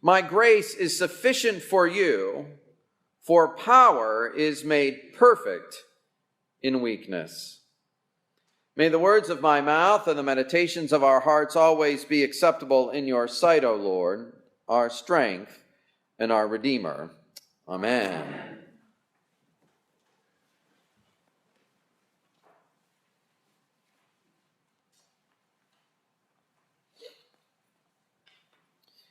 My grace is sufficient for you, for power is made perfect in weakness. May the words of my mouth and the meditations of our hearts always be acceptable in your sight, O Lord, our strength and our Redeemer. Amen. Amen.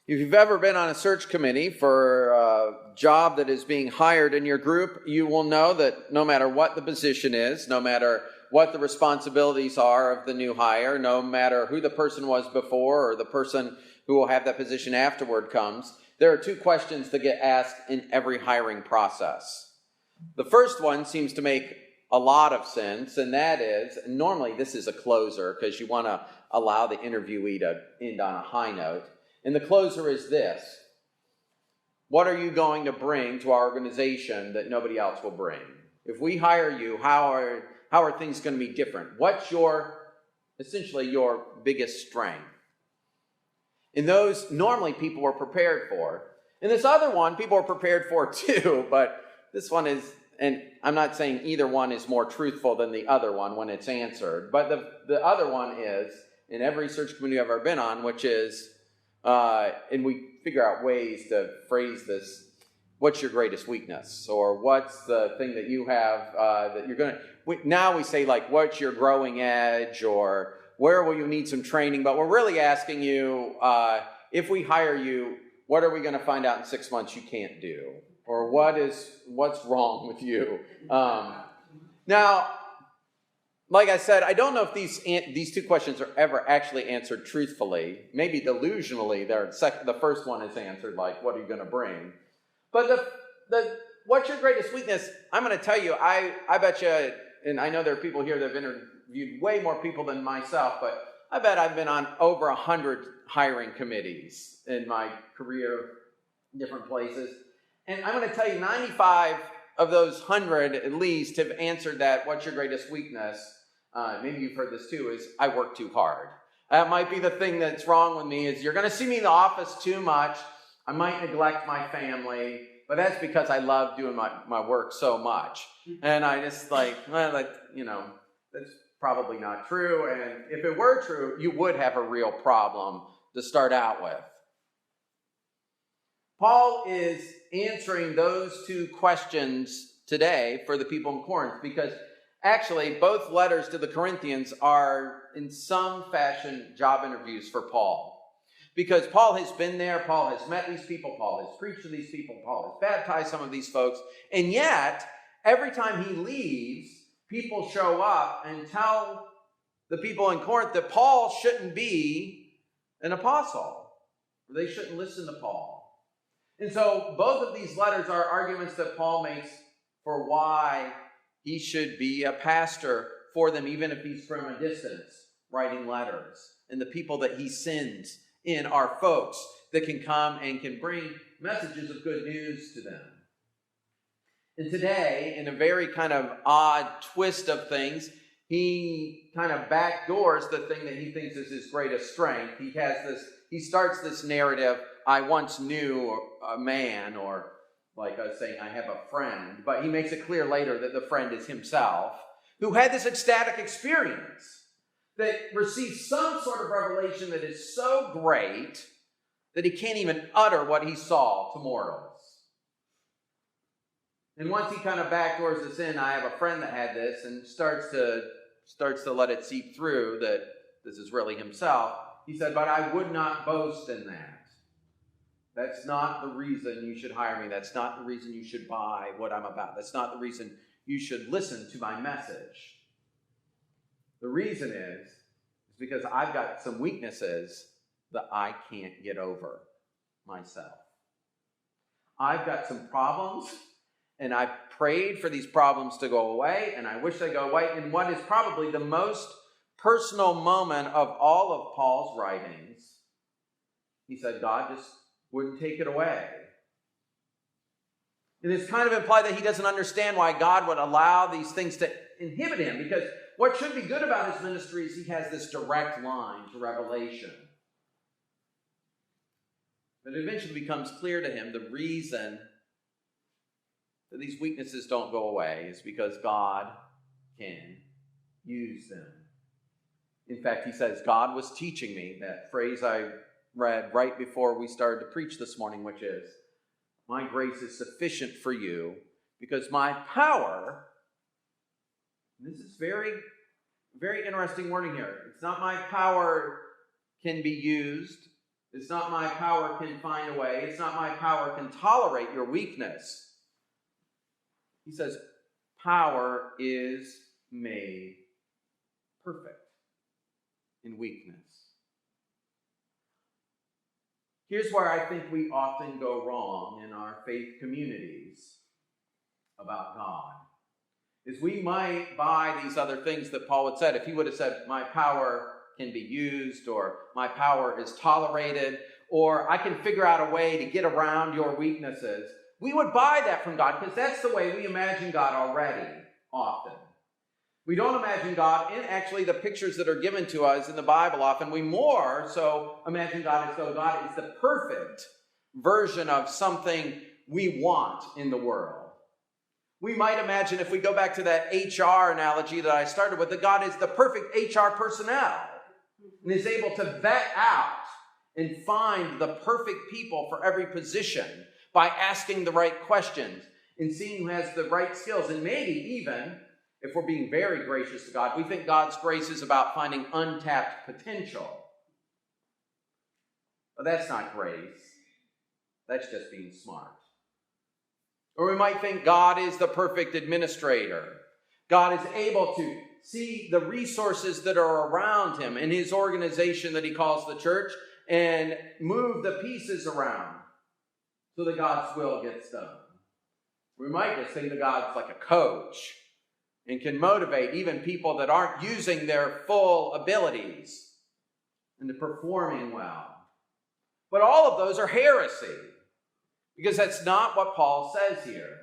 If you've ever been on a search committee for a job that is being hired in your group, you will know that no matter what the position is, no matter what the responsibilities are of the new hire, no matter who the person was before or the person who will have that position afterward comes, there are two questions that get asked in every hiring process. The first one seems to make a lot of sense, and that is, normally this is a closer because you want to allow the interviewee to end on a high note. And the closer is this: what are you going to bring to our organization that nobody else will bring? If we hire you, how are things going to be different? What's essentially your biggest strength? And those normally people are prepared for. And this other one, people are prepared for too, but this one is, and I'm not saying either one is more truthful than the other one when it's answered, but the other one is, in every search committee I've ever been on, which is, and we figure out ways to phrase this, what's your greatest weakness? Or what's the thing that you have that you're going to... Now we say, like, what's your growing edge? Or where will you need some training? But we're really asking you, if we hire you, what are we going to find out in 6 months you can't do? Or what's wrong with you? Now, like I said, I don't know if these two questions are ever actually answered truthfully. Maybe delusionally, the first one is answered, like, what are you going to bring? But the what's your greatest weakness? I'm going to tell you, I bet you, and I know there are people here that have interviewed way more people than myself, but I bet I've been on over 100 hiring committees in my career, different places. And I'm going to tell you, 95 of those 100 at least have answered that, what's your greatest weakness? Maybe you've heard this too, is I work too hard. That might be the thing that's wrong with me, is you're going to see me in the office too much. I might neglect my family, but that's because I love doing my work so much. And I just that's probably not true. And if it were true, you would have a real problem to start out with. Paul is answering those two questions today for the people in Corinth, because actually both letters to the Corinthians are in some fashion job interviews for Paul. Because Paul has been there, Paul has met these people, Paul has preached to these people, Paul has baptized some of these folks, and yet, every time he leaves, people show up and tell the people in Corinth that Paul shouldn't be an apostle. They shouldn't listen to Paul. And so both of these letters are arguments that Paul makes for why he should be a pastor for them, even if he's from a distance, writing letters. And the people that he sends in are folks that can come and can bring messages of good news to them. And today, in a very kind of odd twist of things, he kind of backdoors the thing that he thinks is his greatest strength. He starts this narrative, I once knew a man, or like I was saying, I have a friend. But he makes it clear later that the friend is himself, who had this ecstatic experience that receives some sort of revelation that is so great that he can't even utter what he saw to mortals. And once he kind of backdoors this in, I have a friend that had this, and starts to let it seep through that this is really himself. He said, but I would not boast in that. That's not the reason you should hire me. That's not the reason you should buy what I'm about. That's not the reason you should listen to my message. The reason is because I've got some weaknesses that I can't get over myself. I've got some problems, and I've prayed for these problems to go away, and I wish they go away. In what is probably the most personal moment of all of Paul's writings, he said, God just wouldn't take it away. And it's kind of implied that he doesn't understand why God would allow these things to inhibit him, because what should be good about his ministry is he has this direct line to revelation. But it eventually becomes clear to him the reason that these weaknesses don't go away is because God can use them. In fact, he says, God was teaching me, that phrase I read right before we started to preach this morning, which is, my grace is sufficient for you because my power, and this is very, very interesting wording here. It's not my power can be used. It's not my power can find a way. It's not my power can tolerate your weakness. He says, power is made perfect in weakness. Here's where I think we often go wrong in our faith communities about God. Is we might buy these other things that Paul would said. If he would have said, my power can be used, or my power is tolerated, or I can figure out a way to get around your weaknesses, we would buy that from God because that's the way we imagine God already often. We don't imagine God in actually the pictures that are given to us in the Bible often. We more so imagine God as though God is the perfect version of something we want in the world. We might imagine, if we go back to that HR analogy that I started with, that God is the perfect HR personnel and is able to vet out and find the perfect people for every position by asking the right questions and seeing who has the right skills. And maybe even, if we're being very gracious to God, we think God's grace is about finding untapped potential. But that's not grace. That's just being smart. Or we might think God is the perfect administrator. God is able to see the resources that are around him in his organization that he calls the church and move the pieces around so that God's will gets done. We might just think that God's like a coach and can motivate even people that aren't using their full abilities into performing well. But all of those are heresy, because that's not what Paul says here.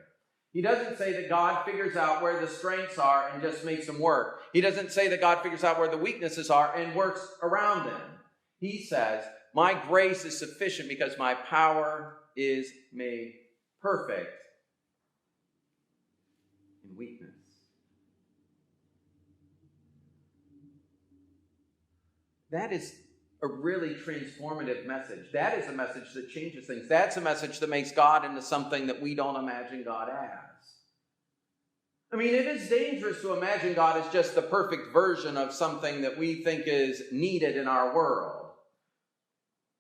He doesn't say that God figures out where the strengths are and just makes them work. He doesn't say that God figures out where the weaknesses are and works around them. He says, my grace is sufficient because my power is made perfect in weakness. That is a really transformative message. That is a message that changes things. That's a message that makes God into something that we don't imagine God as. I mean, it is dangerous to imagine God as just the perfect version of something that we think is needed in our world.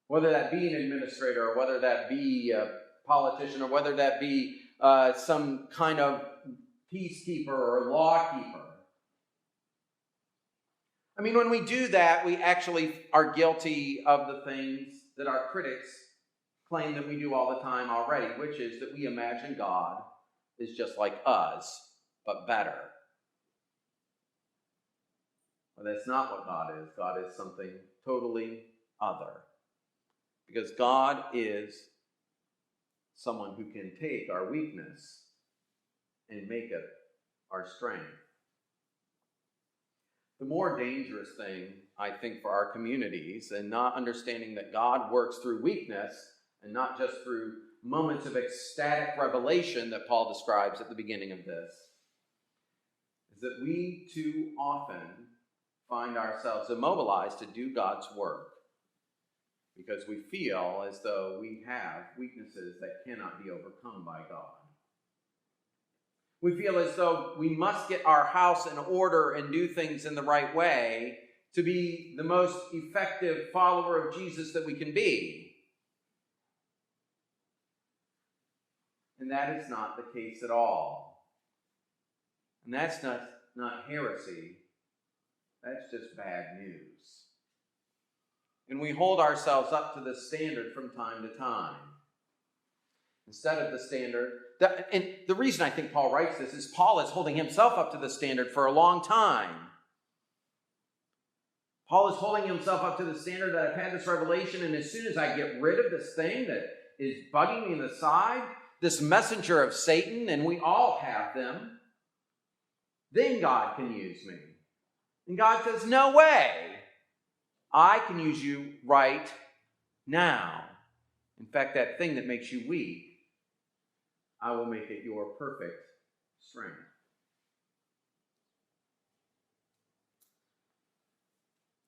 Whether that be an administrator, or whether that be a politician, or whether that be some kind of peacekeeper or lawkeeper. I mean, when we do that, we actually are guilty of the things that our critics claim that we do all the time already, which is that we imagine God is just like us, but better. Well, that's not what God is. God is something totally other. Because God is someone who can take our weakness and make it our strength. The more dangerous thing, I think, for our communities, and not understanding that God works through weakness and not just through moments of ecstatic revelation that Paul describes at the beginning of this, is that we too often find ourselves immobilized to do God's work because we feel as though we have weaknesses that cannot be overcome by God. We feel as though we must get our house in order and do things in the right way to be the most effective follower of Jesus that we can be. And that is not the case at all. And that's not heresy. That's just bad news. And we hold ourselves up to this standard from time to time. Instead of the standard, and the reason I think Paul writes this is Paul is holding himself up to the standard for a long time. Paul is holding himself up to the standard that I've had this revelation, and as soon as I get rid of this thing that is bugging me in the side, this messenger of Satan, and we all have them, then God can use me. And God says, no way. I can use you right now. In fact, that thing that makes you weak, I will make it your perfect strength.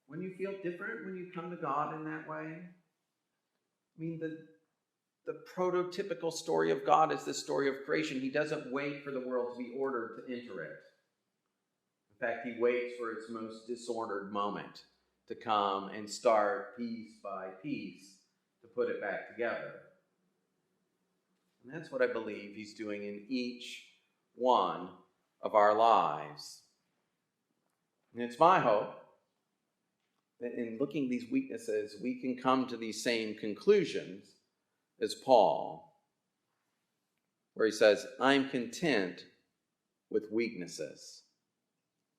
When you feel different, when you come to God in that way, I mean, the prototypical story of God is the story of creation. He doesn't wait for the world to be ordered to enter it. In fact, he waits for its most disordered moment to come and start piece by piece to put it back together. And that's what I believe he's doing in each one of our lives. And it's my hope that in looking at these weaknesses, we can come to these same conclusions as Paul, where he says, I'm content with weaknesses,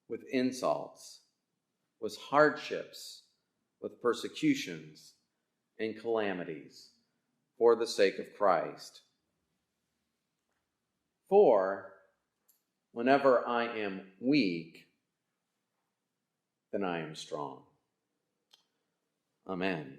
with insults, with hardships, with persecutions and calamities for the sake of Christ. For whenever I am weak, then I am strong. Amen.